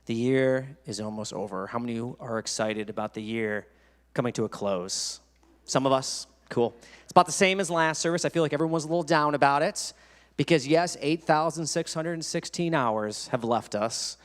The year is almost over. How many of you are excited about the year coming to a close? Some of us, cool. It's about the same as last service. I feel like everyone was a little down about it because, yes, 8,616 hours have left us,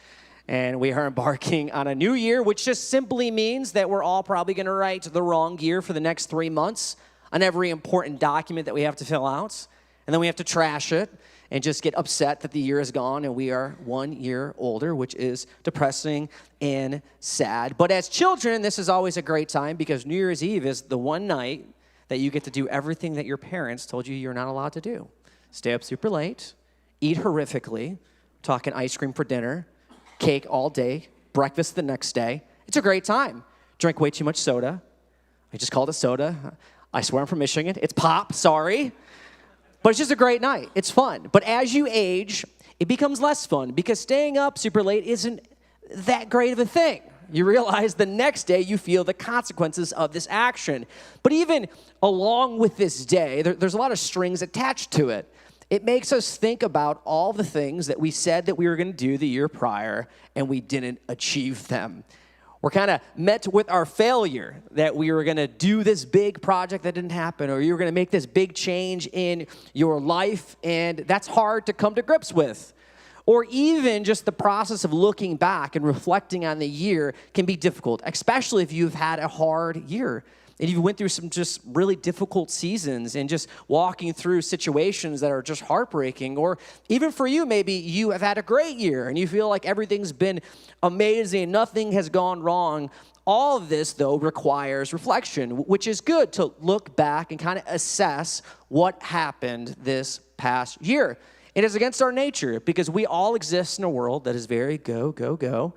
and we are embarking on a new year, which just simply means that we're all probably going to write the wrong year for the next 3 months on every important document that we have to fill out, and then we have to trash it and just get upset that the year is gone and we are 1 year older, which is depressing and sad. But as children, this is always a great time because New Year's Eve is the one night that you get to do everything that your parents told you you're not allowed to do. Stay up super late, eat horrifically, talking ice cream for dinner, cake all day, breakfast the next day. It's a great time. Drink way too much soda. I just called it soda. I swear I'm from Michigan. It's pop, sorry. But it's just a great night. It's fun. But as you age, it becomes less fun because staying up super late isn't that great of a thing. You realize the next day you feel the consequences of this action. But even along with this day, there's a lot of strings attached to it. It makes us think about all the things that we said that we were going to do the year prior and we didn't achieve them. We're kind of met with our failure that we were going to do this big project that didn't happen, or you were going to make this big change in your life, and that's hard to come to grips with. Or even just the process of looking back and reflecting on the year can be difficult, especially if you've had a hard year and you went through some just really difficult seasons and just walking through situations that are just heartbreaking. Or even for you, maybe you have had a great year and you feel like everything's been amazing, nothing has gone wrong. All of this, though, requires reflection, which is good to look back and kind of assess what happened this past year. It is against our nature because we all exist in a world that is very go, go, go.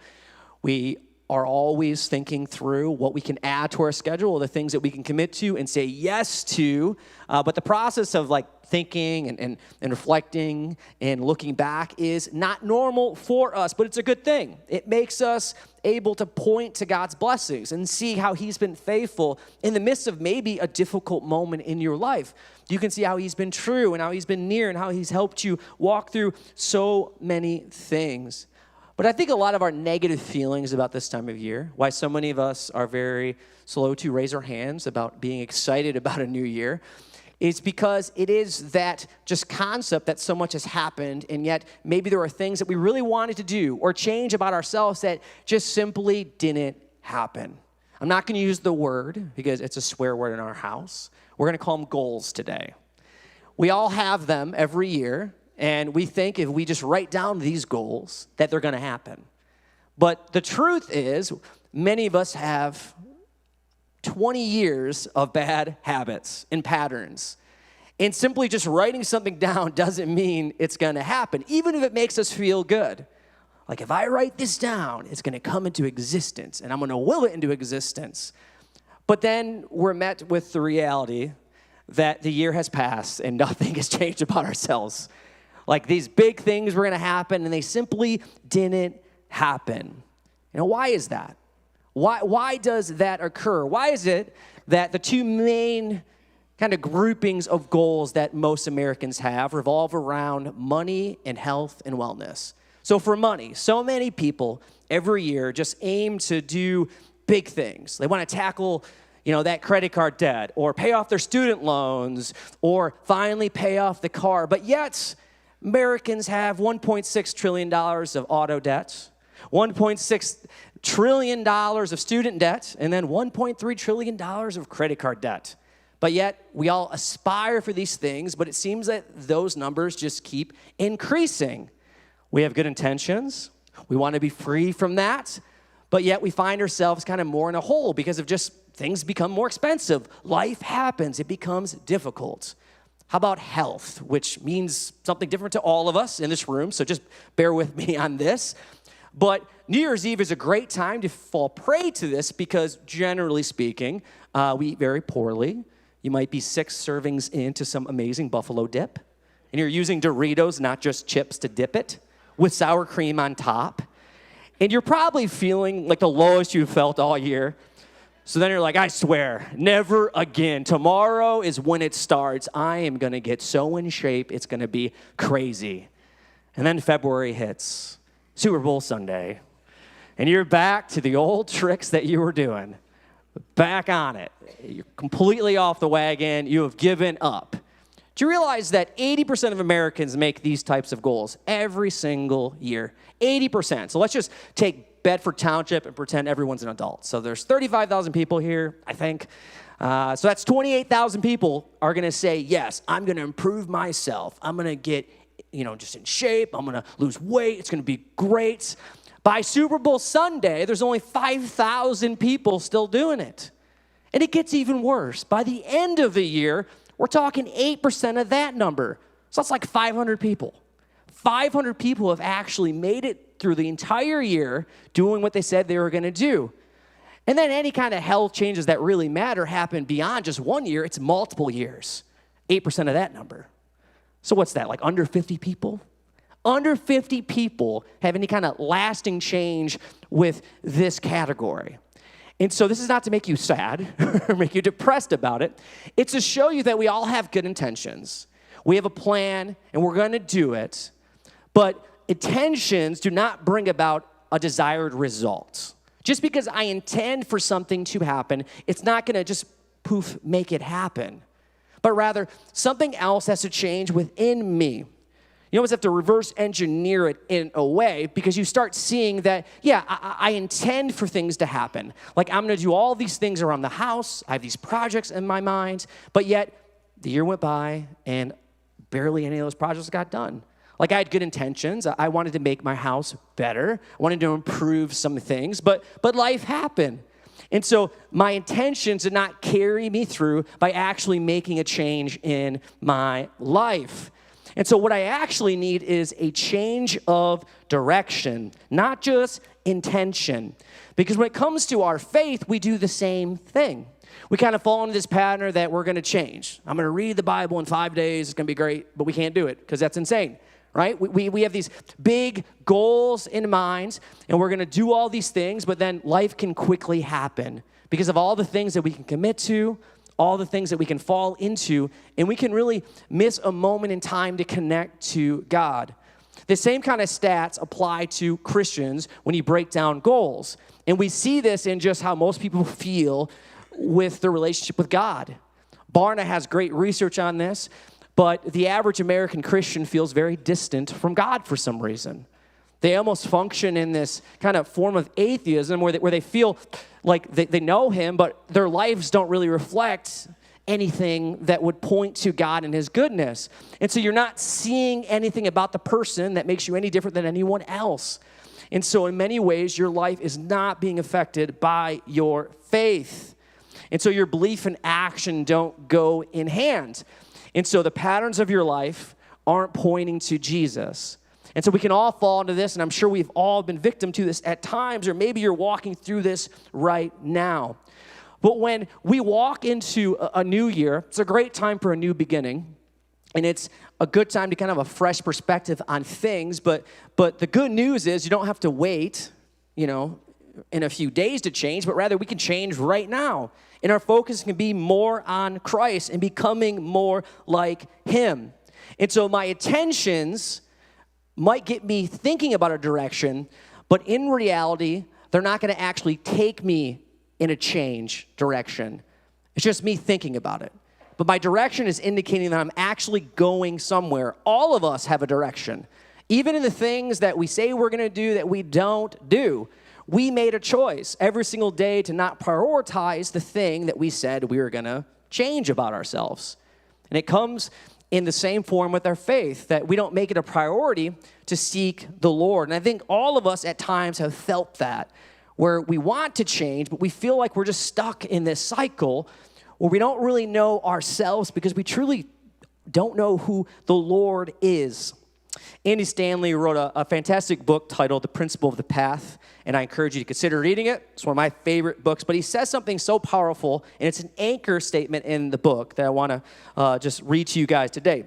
We are always thinking through what we can add to our schedule, the things that we can commit to and say yes to. But the process of thinking and reflecting and looking back is not normal for us, but it's a good thing. It makes us able to point to God's blessings and see how he's been faithful in the midst of maybe a difficult moment in your life. You can see how he's been true and how he's been near and how he's helped you walk through so many things. But I think a lot of our negative feelings about this time of year, why so many of us are very slow to raise our hands about being excited about a new year, is because it is that just concept that so much has happened, and yet maybe there are things that we really wanted to do or change about ourselves that just simply didn't happen. I'm not going to use the word because it's a swear word in our house. We're going to call them goals today. We all have them every year. And we think if we just write down these goals, that they're going to happen. But the truth is, many of us have 20 years of bad habits and patterns. And simply just writing something down doesn't mean it's going to happen, even if it makes us feel good. Like if I write this down, it's going to come into existence, and I'm going to will it into existence. But then we're met with the reality that the year has passed and nothing has changed about ourselves. Like these big things were going to happen, and they simply didn't happen. Why is that? Why does that occur? Why is it that the two main kind of groupings of goals that most Americans have revolve around money and health and wellness? So for money, so many people every year just aim to do big things. They want to tackle that credit card debt or pay off their student loans or finally pay off the car. But yet, Americans have $1.6 trillion of auto debt, $1.6 trillion of student debt, and then $1.3 trillion of credit card debt. But yet, we all aspire for these things, but it seems that those numbers just keep increasing. We have good intentions. We want to be free from that. But yet, we find ourselves kind of more in a hole because of just things become more expensive. Life happens. It becomes difficult. How about health, which means something different to all of us in this room, so just bear with me on this. But New Year's Eve is a great time to fall prey to this because, generally speaking, we eat very poorly. You might be 6 servings into some amazing buffalo dip, and you're using Doritos, not just chips, to dip it, with sour cream on top. And you're probably feeling like the lowest you've felt all year. So then you're like, I swear, never again. Tomorrow is when it starts. I am going to get so in shape, it's going to be crazy. And then February hits, Super Bowl Sunday. and you're back to the old tricks that you were doing. Back on it. You're completely off the wagon. You have given up. Do you realize that 80% of Americans make these types of goals every single year? 80%. So let's just take Bedford Township and pretend everyone's an adult. So there's 35,000 people here, I think. So that's 28,000 people are going to say, yes, I'm going to improve myself. I'm going to get, just in shape. I'm going to lose weight. It's going to be great. By Super Bowl Sunday, there's only 5,000 people still doing it. And it gets even worse. By the end of the year, we're talking 8% of that number. So that's like 500 people. 500 people have actually made it through the entire year doing what they said they were going to do. And then any kind of health changes that really matter happen beyond just 1 year. It's multiple years. 8% of that number. So what's that, like under 50 people? Under 50 people have any kind of lasting change with this category. And so this is not to make you sad or make you depressed about it. It's to show you that we all have good intentions. We have a plan, and we're going to do it. But intentions do not bring about a desired result. Just because I intend for something to happen, it's not going to just poof, make it happen. But rather, something else has to change within me. You almost have to reverse engineer it in a way because you start seeing that, I intend for things to happen. Like I'm going to do all these things around the house. I have these projects in my mind, but yet the year went by and barely any of those projects got done. Like I had good intentions. I wanted to make my house better. I wanted to improve some things, but life happened. And so my intentions did not carry me through by actually making a change in my life. And so what I actually need is a change of direction, not just intention. Because when it comes to our faith, we do the same thing. We kind of fall into this pattern that we're going to change. I'm going to read the Bible in 5 days. It's going to be great, but we can't do it because that's insane, right? We have these big goals in mind, and we're going to do all these things, but then life can quickly happen because of all the things that we can commit to, all the things that we can fall into, and we can really miss a moment in time to connect to God. The same kind of stats apply to Christians when you break down goals. And we see this in just how most people feel with their relationship with God. Barna has great research on this, but the average American Christian feels very distant from God for some reason. They almost function in this kind of form of atheism where they feel like they know him, but their lives don't really reflect anything that would point to God and his goodness. And so you're not seeing anything about the person that makes you any different than anyone else. And so in many ways, your life is not being affected by your faith. And so your belief and action don't go in hand. And so the patterns of your life aren't pointing to Jesus. And so we can all fall into this, and I'm sure we've all been victim to this at times, or maybe you're walking through this right now. But when we walk into a new year, it's a great time for a new beginning, and it's a good time to kind of have a fresh perspective on things. But the good news is you don't have to wait, in a few days to change, but rather we can change right now. And our focus can be more on Christ and becoming more like him. And so my intentions might get me thinking about a direction, but in reality, they're not going to actually take me in a change direction. It's just me thinking about it. But my direction is indicating that I'm actually going somewhere. All of us have a direction. Even in the things that we say we're going to do that we don't do. We made a choice every single day to not prioritize the thing that we said we were going to change about ourselves. And it comes in the same form with our faith, that we don't make it a priority to seek the Lord. And I think all of us at times have felt that, where we want to change, but we feel like we're just stuck in this cycle where we don't really know ourselves because we truly don't know who the Lord is. Andy Stanley wrote a fantastic book titled The Principle of the Path, and I encourage you to consider reading it. It's one of my favorite books, but he says something so powerful, and it's an anchor statement in the book that I want to just read to you guys today.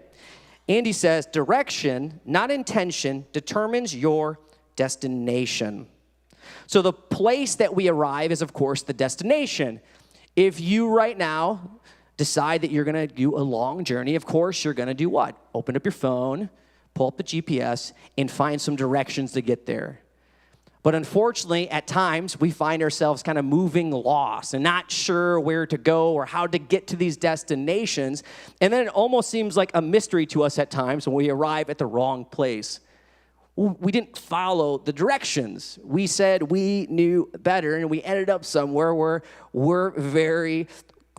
Andy says, direction, not intention, determines your destination. So the place that we arrive is, of course, the destination. If you right now decide that you're going to do a long journey, of course, you're going to do what? Open up your phone, pull up the GPS, and find some directions to get there. But unfortunately, at times, we find ourselves kind of moving lost and not sure where to go or how to get to these destinations. And then it almost seems like a mystery to us at times when we arrive at the wrong place. We didn't follow the directions. We said we knew better, and we ended up somewhere where we're very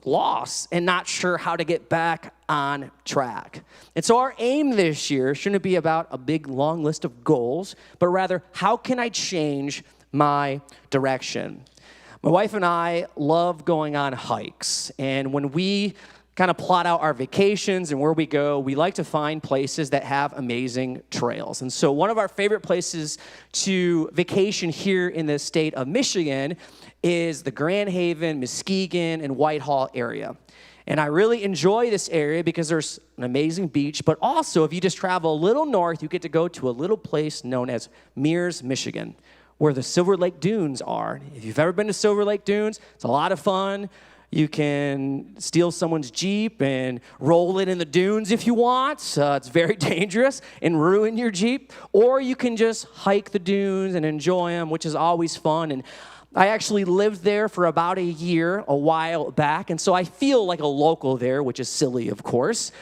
lost and not sure how to get back on track. And so our aim this year shouldn't be about a big, long list of goals, but rather, how can I change my direction? My wife and I love going on hikes, and when we kind of plot out our vacations and where we go, we like to find places that have amazing trails. And so one of our favorite places to vacation here in the state of Michigan is the Grand Haven, Muskegon, and Whitehall area. And I really enjoy this area because there's an amazing beach, but also if you just travel a little north, you get to go to a little place known as Mears, Michigan, where the Silver Lake Dunes are. If you've ever been to Silver Lake Dunes, it's a lot of fun. You can steal someone's Jeep and roll it in the dunes if you want. It's very dangerous and ruin your Jeep. Or you can just hike the dunes and enjoy them, which is always fun. And I actually lived there for about a year a while back, and so I feel like a local there, which is silly, of course.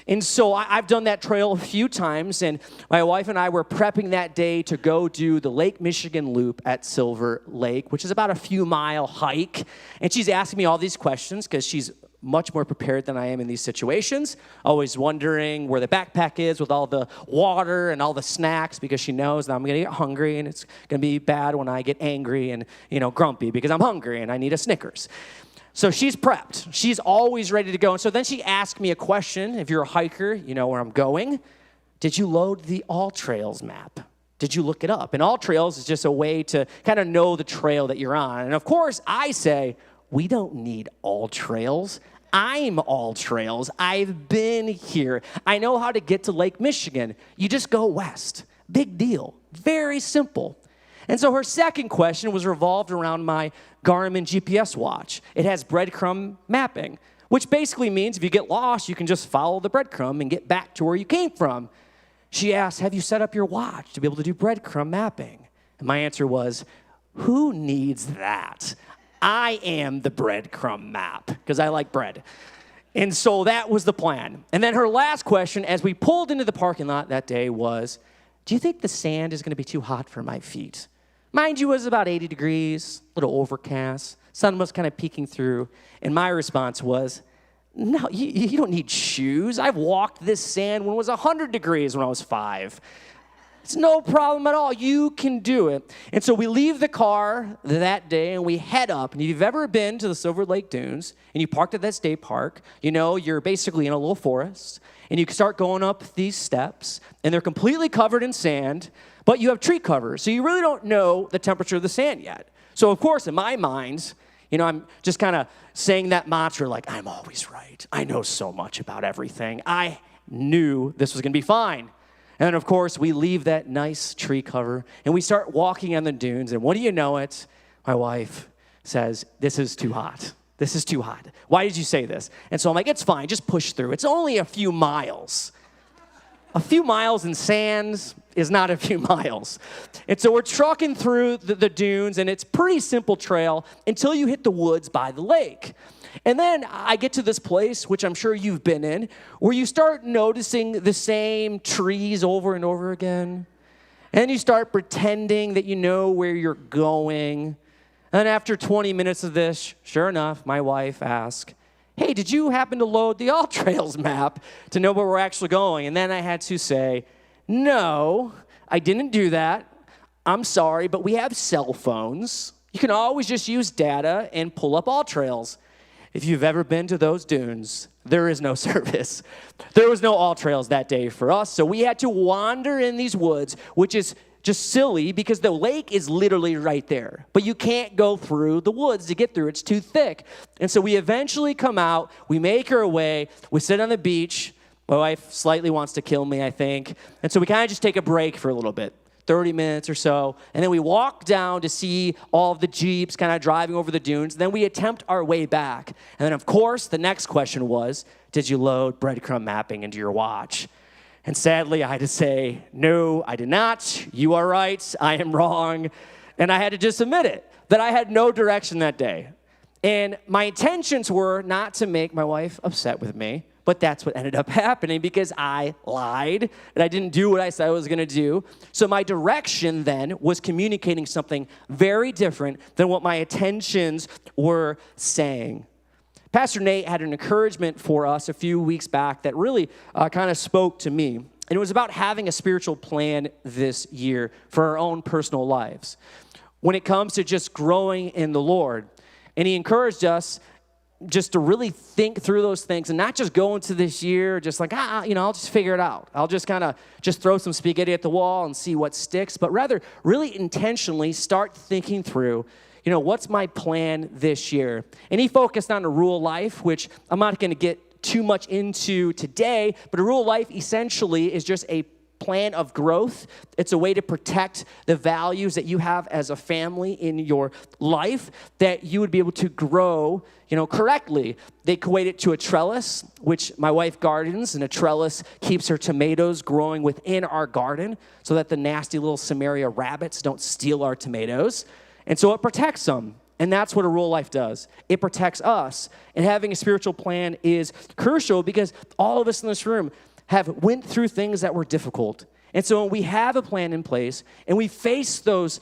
And so I've done that trail a few times, and my wife and I were prepping that day to go do the Lake Michigan Loop at Silver Lake, which is about a few mile hike. And she's asking me all these questions because she's much more prepared than I am in these situations, always wondering where the backpack is with all the water and all the snacks because she knows that I'm going to get hungry and it's going to be bad when I get angry and, grumpy because I'm hungry and I need a Snickers. So she's prepped. She's always ready to go. And so then she asked me a question. If you're a hiker, you know where I'm going. Did you load the AllTrails map? Did you look it up? And AllTrails is just a way to kind of know the trail that you're on. And of course, I say, we don't need AllTrails. I'm AllTrails. I've been here. I know how to get to Lake Michigan. You just go west. Big deal. Very simple. And so her second question was revolved around my Garmin GPS watch. It has breadcrumb mapping, which basically means if you get lost, you can just follow the breadcrumb and get back to where you came from. She asked, have you set up your watch to be able to do breadcrumb mapping? And my answer was, who needs that? I am the breadcrumb map because I like bread. And so that was the plan. And then her last question as we pulled into the parking lot that day was, do you think the sand is going to be too hot for my feet? Mind you, it was about 80 degrees, a little overcast. Sun was kind of peeking through. And my response was, no, you don't need shoes. I've walked this sand when it was 100 degrees when I was 5. It's no problem at all. You can do it. And so we leave the car that day and we head up. And if you've ever been to the Silver Lake Dunes and you parked at that state park, you're basically in a little forest. And you can start going up these steps. And they're completely covered in sand, but you have tree cover. So you really don't know the temperature of the sand yet. So, of course, in my mind, I'm just kind of saying that mantra like, I'm always right. I know so much about everything. I knew this was going to be fine. And then, of course, we leave that nice tree cover, and we start walking on the dunes, and what do you know it? My wife says, this is too hot. This is too hot. Why did you say this? And so I'm like, it's fine. Just push through. It's only a few miles. A few miles in sands is not a few miles. And so we're trucking through the dunes, and it's a pretty simple trail until you hit the woods by the lake. And then I get to this place, which I'm sure you've been in, where you start noticing the same trees over and over again. And then you start pretending that you know where you're going. And after 20 minutes of this, sure enough, my wife asked, hey, did you happen to load the AllTrails map to know where we're actually going? And then I had to say, no, I didn't do that. I'm sorry, but we have cell phones. You can always just use data and pull up AllTrails. If you've ever been to those dunes, there is no service. There was no AllTrails that day for us, so we had to wander in these woods, which is just silly because the lake is literally right there. But you can't go through the woods to get through. It's too thick. And so we eventually come out. We make our way. We sit on the beach. My wife slightly wants to kill me, I think. And so we kind of just take a break for a little bit. 30 minutes or so, and then we walk down to see all of the Jeeps kind of driving over the dunes. Then we attempt our way back. And then, of course, the next question was, did you load breadcrumb mapping into your watch? And sadly, I had to say, no, I did not. You are right. I am wrong. And I had to just admit it, that I had no direction that day. And my intentions were not to make my wife upset with me, but that's what ended up happening because I lied and I didn't do what I said I was going to do. So my direction then was communicating something very different than what my intentions were saying. Pastor Nate had an encouragement for us a few weeks back that really kind of spoke to me. And it was about having a spiritual plan this year for our own personal lives when it comes to just growing in the Lord. And he encouraged us just to really think through those things and not just go into this year just like, I'll just figure it out. I'll just kind of just throw some spaghetti at the wall and see what sticks, but rather really intentionally start thinking through, what's my plan this year? And he focused on a rule of life, which I'm not going to get too much into today, but a rule of life essentially is just a plan of growth. It's a way to protect the values that you have as a family in your life, that you would be able to grow, correctly. They equate it to a trellis, which my wife gardens, and a trellis keeps her tomatoes growing within our garden so that the nasty little Samaria rabbits don't steal our tomatoes. And so it protects them. And that's what a rule of life does. It protects us. And having a spiritual plan is crucial because all of us in this room have went through things that were difficult. And so when we have a plan in place and we face those,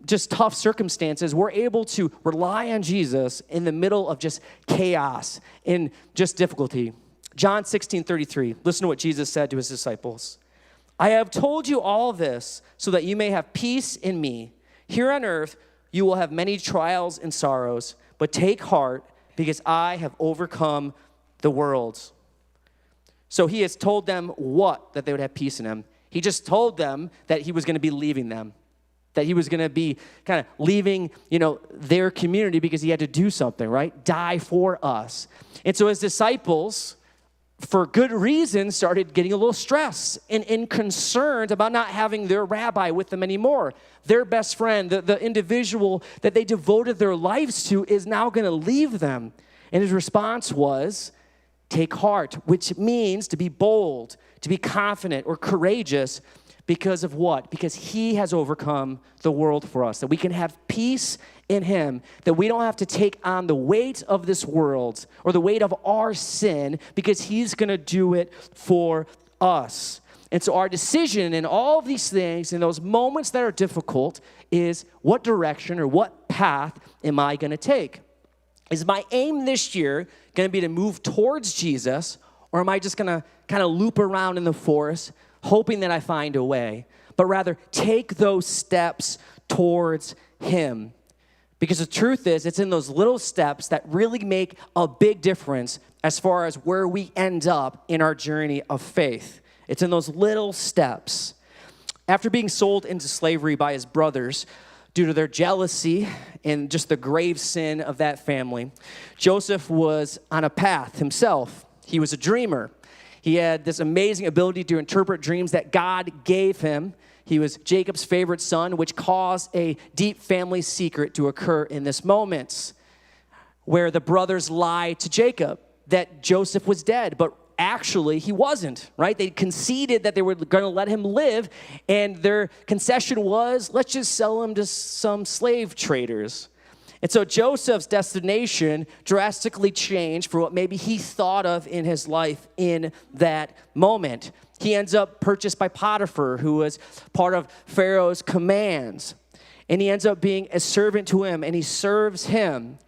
just tough circumstances, we're able to rely on Jesus in the middle of just chaos and just difficulty. John 16:33, listen to what Jesus said to his disciples. I have told you all this so that you may have peace in me. Here on earth, you will have many trials and sorrows, but take heart because I have overcome the world. So he has told them that they would have peace in him. He just told them that he was going to be leaving them, that he was going to be kind of leaving, their community because he had to do something, right? Die for us. And so his disciples, for good reason, started getting a little stressed and concerned about not having their rabbi with them anymore. Their best friend, the individual that they devoted their lives to, is now going to leave them. And his response was, take heart, which means to be bold, to be confident or courageous because of what? Because he has overcome the world for us, that we can have peace in him, that we don't have to take on the weight of this world or the weight of our sin because he's going to do it for us. And so our decision in all of these things, in those moments that are difficult, is what direction or what path am I going to take? Is my aim this year going to be to move towards Jesus, or am I just going to kind of loop around in the forest, hoping that I find a way, but rather take those steps towards him? Because the truth is, it's in those little steps that really make a big difference as far as where we end up in our journey of faith. It's in those little steps. After being sold into slavery by his brothers, due to their jealousy and just the grave sin of that family, Joseph was on a path himself. He was a dreamer. He had this amazing ability to interpret dreams that God gave him. He was Jacob's favorite son, which caused a deep family secret to occur in this moment, where the brothers lied to Jacob that Joseph was dead, but actually he wasn't, right? They conceded that they were going to let him live, and their concession was, let's just sell him to some slave traders. And so Joseph's destination drastically changed for what maybe he thought of in his life in that moment. He ends up purchased by Potiphar, who was part of Pharaoh's commands. And he ends up being a servant to him, and he serves him.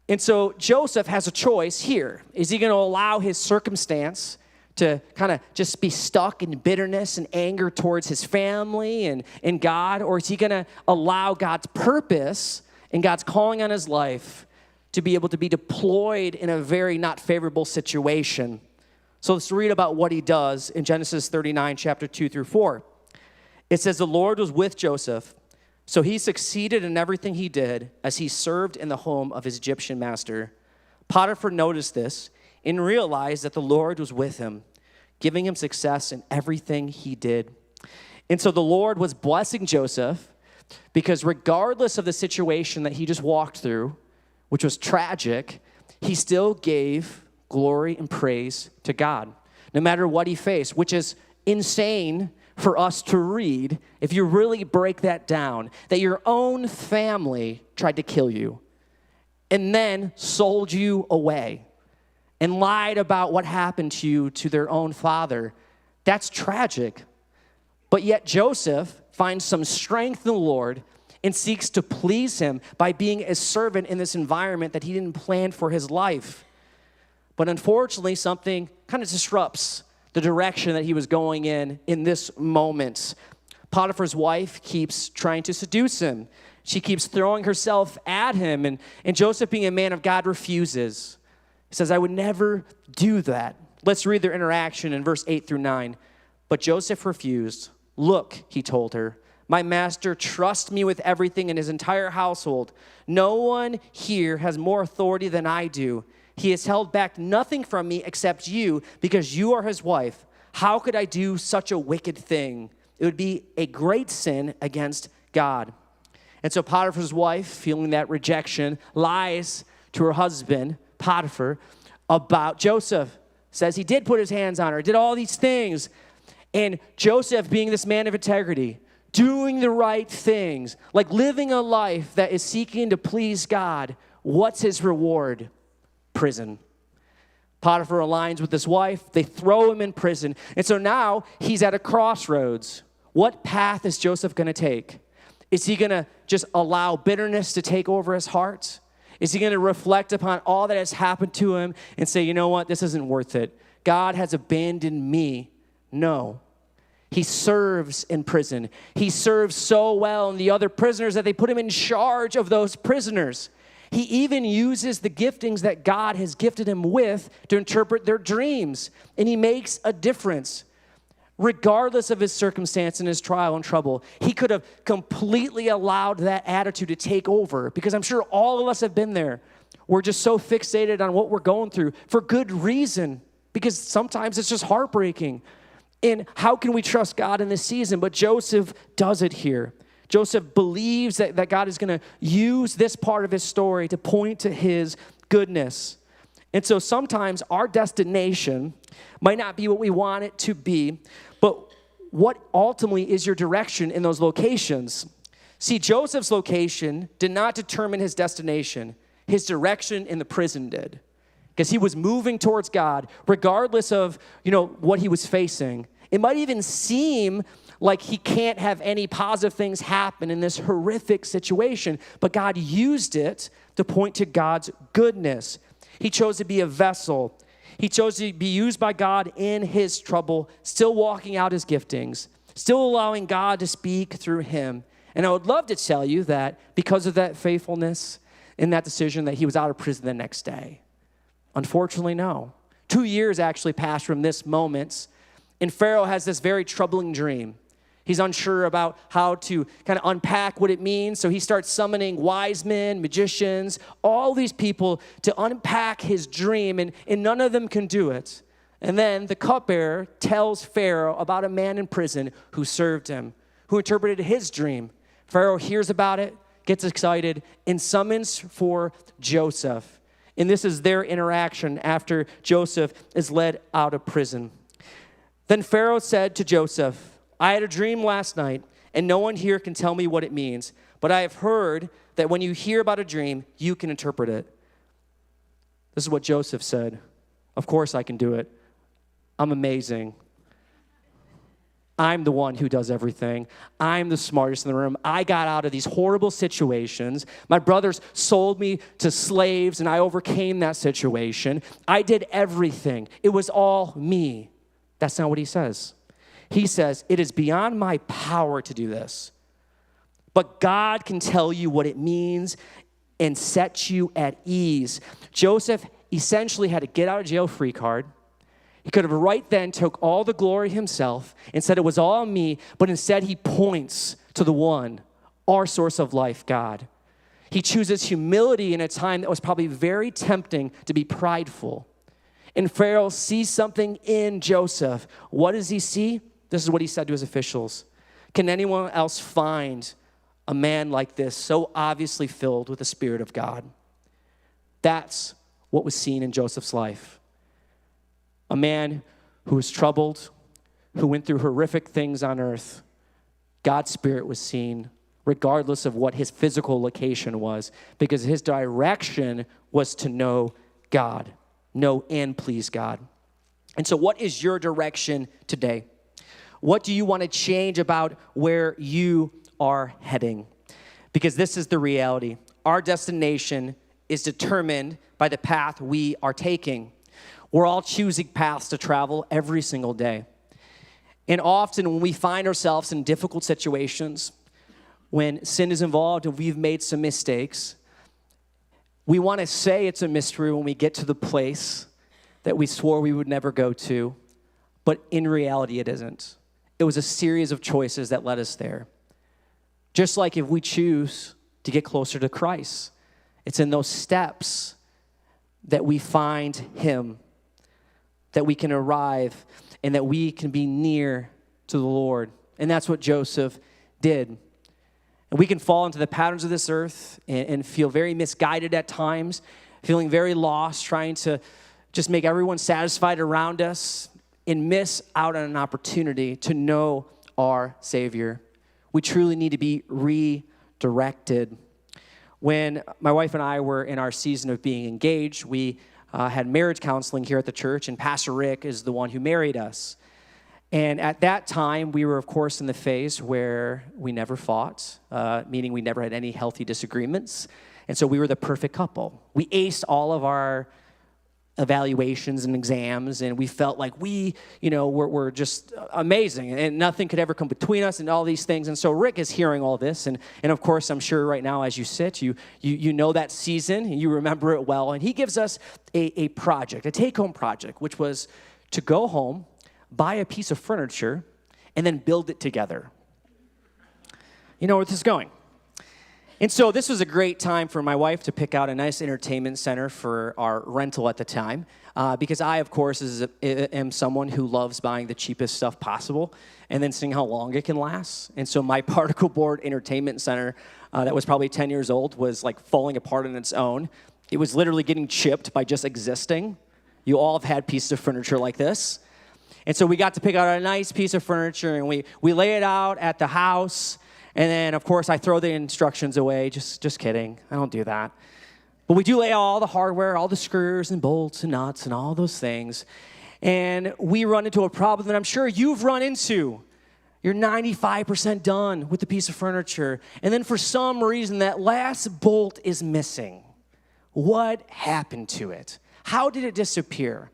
And so Joseph has a choice here. Is he going to allow his circumstance to kind of just be stuck in bitterness and anger towards his family and God? Or is he going to allow God's purpose and God's calling on his life to be able to be deployed in a very not favorable situation? So let's read about what he does in Genesis 39, chapter 2 through 4. It says, the Lord was with Joseph, so he succeeded in everything he did as he served in the home of his Egyptian master. Potiphar noticed this and realized that the Lord was with him, giving him success in everything he did. And so the Lord was blessing Joseph because regardless of the situation that he just walked through, which was tragic, he still gave glory and praise to God, no matter what he faced, which is insane for us to read if you really break that down, that your own family tried to kill you and then sold you away and lied about what happened to you to their own father. That's tragic. But yet Joseph finds some strength in the Lord and seeks to please him by being a servant in this environment that he didn't plan for his life. But unfortunately, something kind of disrupts the direction that he was going in this moment. Potiphar's wife keeps trying to seduce him. She keeps throwing herself at him, and Joseph, being a man of God, refuses. He says, I would never do that. Let's read their interaction in verse 8 through 9. But Joseph refused. Look, he told her, my master trusts me with everything in his entire household. No one here has more authority than I do. He has held back nothing from me except you, because you are his wife. How could I do such a wicked thing? It would be a great sin against God. And so Potiphar's wife, feeling that rejection, lies to her husband, Potiphar, about Joseph. Says he did put his hands on her, did all these things. And Joseph, being this man of integrity, doing the right things, like living a life that is seeking to please God, what's his reward? Prison. Potiphar aligns with his wife. They throw him in prison. And so now he's at a crossroads. What path is Joseph going to take? Is he going to just allow bitterness to take over his heart? Is he going to reflect upon all that has happened to him and say, you know what, this isn't worth it. God has abandoned me. No. He serves in prison. He serves so well in the other prisoners that they put him in charge of those prisoners. He even uses the giftings that God has gifted him with to interpret their dreams. And he makes a difference. Regardless of his circumstance and his trial and trouble, he could have completely allowed that attitude to take over, because I'm sure all of us have been there. We're just so fixated on what we're going through for good reason, because sometimes it's just heartbreaking. And how can we trust God in this season? But Joseph does it here. Joseph believes that God is going to use this part of his story to point to his goodness. And so sometimes our destination might not be what we want it to be, but what ultimately is your direction in those locations? See, Joseph's location did not determine his destination. His direction in the prison did, because he was moving towards God regardless of, what he was facing. It might even seem like he can't have any positive things happen in this horrific situation, but God used it to point to God's goodness. He chose to be a vessel. He chose to be used by God in his trouble, still walking out his giftings, still allowing God to speak through him. And I would love to tell you that because of that faithfulness in that decision, that he was out of prison the next day. Unfortunately, no. 2 years actually passed from this moment, and Pharaoh has this very troubling dream. He's unsure about how to kind of unpack what it means, so he starts summoning wise men, magicians, all these people to unpack his dream, and none of them can do it. And then the cupbearer tells Pharaoh about a man in prison who served him, who interpreted his dream. Pharaoh hears about it, gets excited, and summons for Joseph. And this is their interaction after Joseph is led out of prison. Then Pharaoh said to Joseph, I had a dream last night, and no one here can tell me what it means, but I have heard that when you hear about a dream, you can interpret it. This is what Joseph said. Of course I can do it. I'm amazing. I'm the one who does everything. I'm the smartest in the room. I got out of these horrible situations. My brothers sold me to slaves, and I overcame that situation. I did everything. It was all me. That's not what he says. He says, it is beyond my power to do this, but God can tell you what it means and set you at ease. Joseph essentially had a get out of jail free card. He could have right then took all the glory himself and said it was all me, but instead he points to the one, our source of life, God. He chooses humility in a time that was probably very tempting to be prideful. And Pharaoh sees something in Joseph. What does he see? This is what he said to his officials. Can anyone else find a man like this, so obviously filled with the Spirit of God? That's what was seen in Joseph's life. A man who was troubled, who went through horrific things on earth, God's Spirit was seen regardless of what his physical location was, because his direction was to know God, know and please God. And so what is your direction today? What do you want to change about where you are heading? Because this is the reality. Our destination is determined by the path we are taking. We're all choosing paths to travel every single day. And often when we find ourselves in difficult situations, when sin is involved and we've made some mistakes, we want to say it's a mystery when we get to the place that we swore we would never go to, but in reality it isn't. It was a series of choices that led us there. Just like if we choose to get closer to Christ, it's in those steps that we find him, that we can arrive, and that we can be near to the Lord. And that's what Joseph did. And we can fall into the patterns of this earth and feel very misguided at times, feeling very lost, trying to just make everyone satisfied around us and miss out on an opportunity to know our Savior. We truly need to be redirected. When my wife and I were in our season of being engaged, we had marriage counseling here at the church, and Pastor Rick is the one who married us. And at that time, we were, of course, in the phase where we never fought, meaning we never had any healthy disagreements. And so we were the perfect couple. We aced all of our evaluations and exams, and we felt like we're just amazing, and nothing could ever come between us and all these things. And so Rick is hearing all this, and of course, I'm sure right now as you sit, you know that season, and you remember it well, and he gives us a project, a take-home project, which was to go home, buy a piece of furniture, and then build it together. You know where this is going. And so this was a great time for my wife to pick out a nice entertainment center for our rental at the time, because I, of course, am someone who loves buying the cheapest stuff possible and then seeing how long it can last. And so my particle board entertainment center that was probably 10 years old was like falling apart on its own. It was literally getting chipped by just existing. You all have had pieces of furniture like this. And so we got to pick out a nice piece of furniture, and we lay it out at the house. And then, of course, I throw the instructions away. Just kidding. I don't do that. But we do lay out all the hardware, all the screws and bolts and nuts and all those things. And we run into a problem that I'm sure you've run into. You're 95% done with the piece of furniture. And then for some reason, that last bolt is missing. What happened to it? How did it disappear?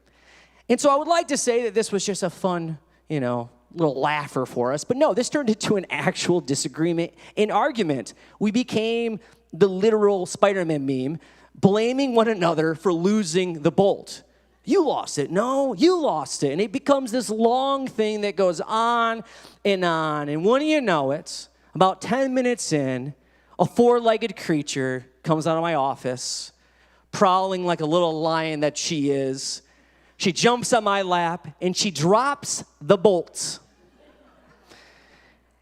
And so I would like to say that this was just a fun, little laugher for us. But no, this turned into an actual disagreement and argument. We became the literal Spider-Man meme, blaming one another for losing the bolt. You lost it. No, you lost it. And it becomes this long thing that goes on. And when you know it, about 10 minutes in, a four-legged creature comes out of my office, prowling like a little lion that she is. She jumps on my lap, and she drops the bolts.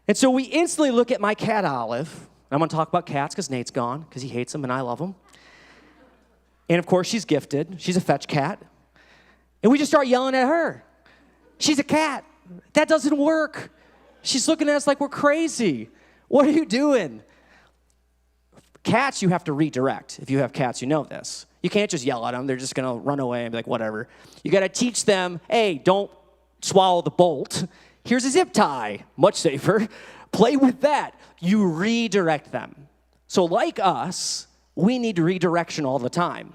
And so we instantly look at my cat, Olive. I'm going to talk about cats because Nate's gone, because he hates them and I love them. And, of course, she's gifted. She's a fetch cat. And we just start yelling at her. She's a cat. That doesn't work. She's looking at us like we're crazy. What are you doing? Cats, you have to redirect. If you have cats, you know this. You can't just yell at them. They're just going to run away and be like, whatever. You got to teach them, hey, don't swallow the bolt. Here's a zip tie. Much safer. Play with that. You redirect them. So like us, we need redirection all the time.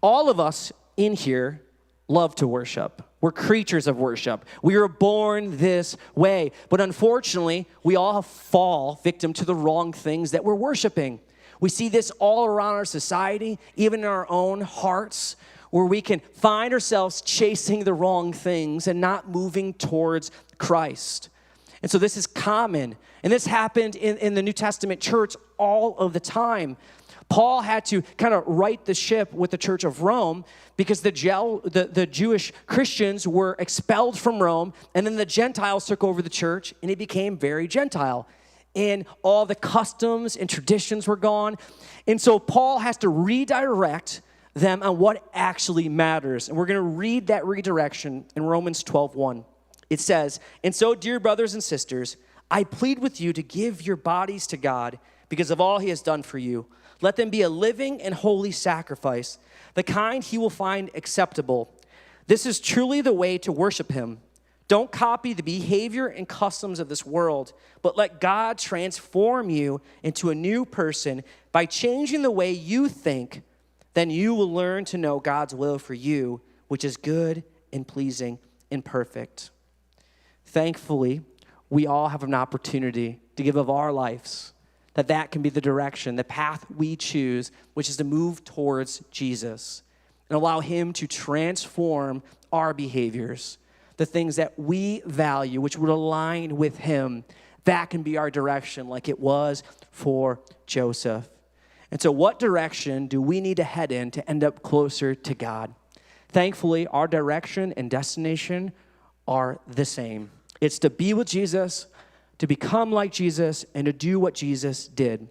All of us in here love to worship. We're creatures of worship. We were born this way. But unfortunately, we all fall victim to the wrong things that we're worshiping. We see this all around our society, even in our own hearts, where we can find ourselves chasing the wrong things and not moving towards Christ. And so this is common. And this happened in the New Testament church all of the time. Paul had to kind of right the ship with the church of Rome because the Jewish Christians were expelled from Rome, and then the Gentiles took over the church, and it became very Gentile. And all the customs and traditions were gone. And so Paul has to redirect them on what actually matters. And we're going to read that redirection in Romans 12:1. It says, "And so, dear brothers and sisters, I plead with you to give your bodies to God because of all he has done for you. Let them be a living and holy sacrifice, the kind he will find acceptable. This is truly the way to worship him. Don't copy the behavior and customs of this world, but let God transform you into a new person by changing the way you think. Then you will learn to know God's will for you, which is good and pleasing and perfect." Thankfully, we all have an opportunity to give of our lives, that can be the direction, the path we choose, which is to move towards Jesus and allow him to transform our behaviors, the things that we value, which would align with him. That can be our direction like it was for Joseph. And so what direction do we need to head in to end up closer to God? Thankfully, our direction and destination are the same. It's to be with Jesus, to become like Jesus, and to do what Jesus did.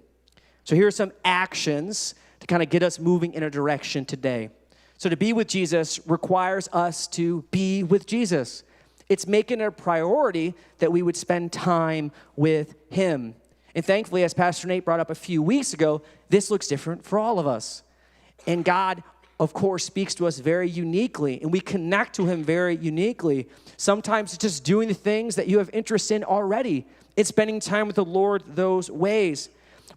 So here are some actions to kind of get us moving in a direction today. So to be with Jesus requires us to be with Jesus. It's making it a priority that we would spend time with him. And thankfully, as Pastor Nate brought up a few weeks ago, this looks different for all of us. And God, of course, speaks to us very uniquely, and we connect to him very uniquely. Sometimes it's just doing the things that you have interest in already. It's spending time with the Lord those ways.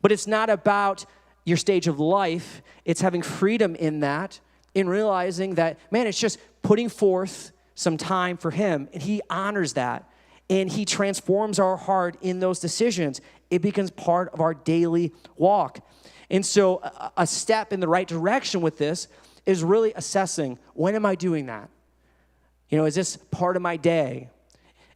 But it's not about your stage of life. It's having freedom in that, in realizing that, man, it's just putting forth some time for him, and he honors that. And he transforms our heart in those decisions. It becomes part of our daily walk. And so a step in the right direction with this is really assessing, when am I doing that? You know, is this part of my day?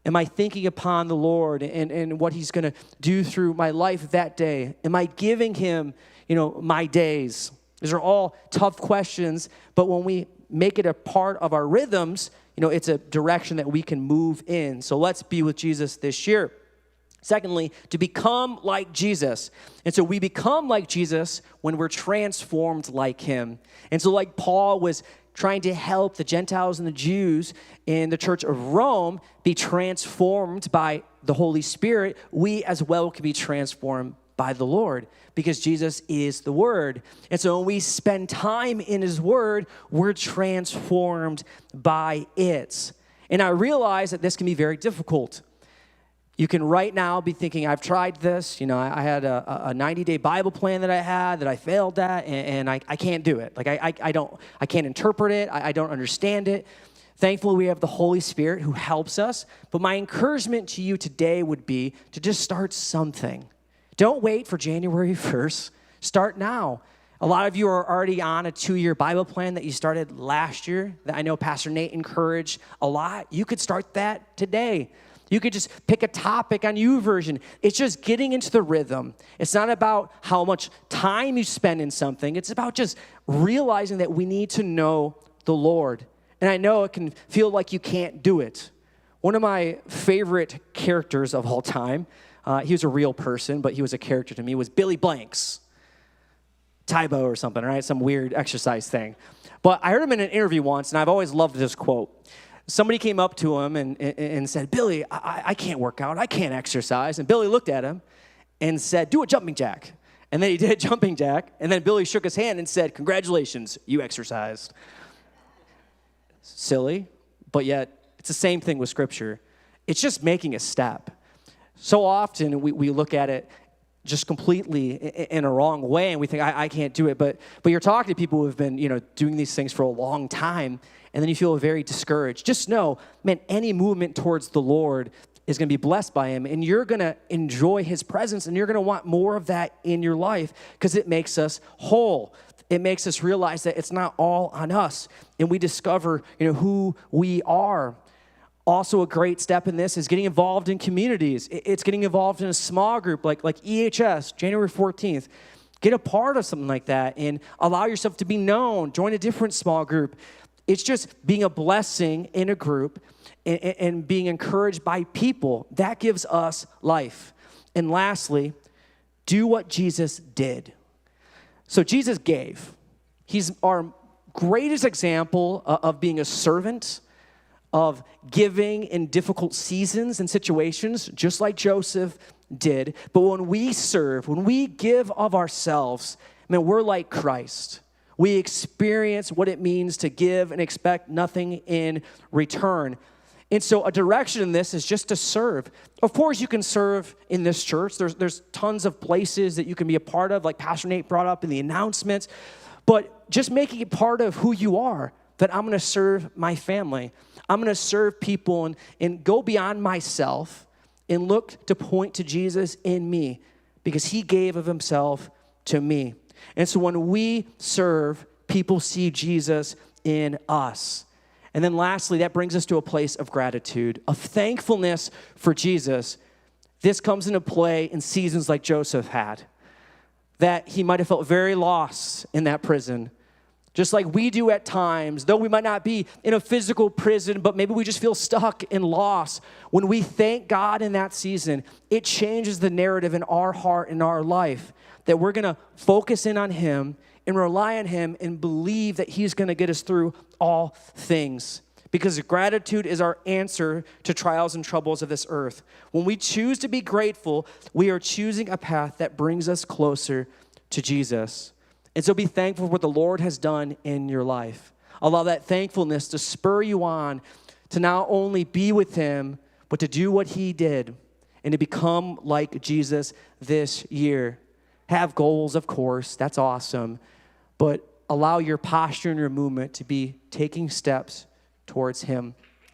Am I thinking upon the Lord and what he's going to do through my life that day? Am I giving him, my days? These are all tough questions, but when we make it a part of our rhythms, it's a direction that we can move in. So let's be with Jesus this year. Secondly, to become like Jesus. And so we become like Jesus when we're transformed like him. And so like Paul was trying to help the Gentiles and the Jews in the church of Rome be transformed by the Holy Spirit, we as well can be transformed by the Lord, because Jesus is the Word. And so when we spend time in his Word, we're transformed by it. And I realize that this can be very difficult. You can right now be thinking, I've tried this. I had a 90-day Bible plan that I had that I failed at, and I can't do it. Like, I can't interpret it. I don't understand it. Thankfully, we have the Holy Spirit who helps us. But my encouragement to you today would be to just start something. Don't wait for January 1st. Start now. A lot of you are already on a 2-year Bible plan that you started last year that I know Pastor Nate encouraged a lot. You could start that today. You could just pick a topic on YouVersion. It's just getting into the rhythm. It's not about how much time you spend in something. It's about just realizing that we need to know the Lord. And I know it can feel like you can't do it. One of my favorite characters of all time, he was a real person, but he was a character to me, was Billy Blanks. Tybo or something, right? Some weird exercise thing. But I heard him in an interview once, and I've always loved this quote. Somebody came up to him and said, Billy, I can't work out. I can't exercise. And Billy looked at him and said, do a jumping jack. And then he did a jumping jack. And then Billy shook his hand and said, congratulations, you exercised. Silly, but yet it's the same thing with Scripture. It's just making a step. So often we look at it just completely in a wrong way, and we think, I can't do it. But you're talking to people who have been, doing these things for a long time, and then you feel very discouraged. Just know, man, any movement towards the Lord is going to be blessed by him, and you're going to enjoy his presence, and you're going to want more of that in your life because it makes us whole. It makes us realize that it's not all on us, and we discover, who we are. Also, a great step in this is getting involved in communities. It's getting involved in a small group like EHS, January 14th. Get a part of something like that and allow yourself to be known. Join a different small group. It's just being a blessing in a group and being encouraged by people. That gives us life. And lastly, do what Jesus did. So Jesus gave. He's our greatest example of being a servant, of giving in difficult seasons and situations, just like Joseph did. But when we serve, when we give of ourselves, man, we're like Christ. We experience what it means to give and expect nothing in return. And so a direction in this is just to serve. Of course, you can serve in this church. There's tons of places that you can be a part of, like Pastor Nate brought up in the announcements. But just making it part of who you are, that I'm going to serve my family. I'm going to serve people and go beyond myself and look to point to Jesus in me because he gave of himself to me. And so when we serve, people see Jesus in us. And then lastly, that brings us to a place of gratitude, of thankfulness for Jesus. This comes into play in seasons like Joseph had, that he might have felt very lost in that prison, just like we do at times, though we might not be in a physical prison, but maybe we just feel stuck and lost. When we thank God in that season, it changes the narrative in our heart, in our life, that we're going to focus in on him and rely on him and believe that he's going to get us through all things. Because gratitude is our answer to trials and troubles of this earth. When we choose to be grateful, we are choosing a path that brings us closer to Jesus. And so be thankful for what the Lord has done in your life. Allow that thankfulness to spur you on to not only be with him, but to do what he did and to become like Jesus this year. Have goals, of course, that's awesome, but allow your posture and your movement to be taking steps towards him.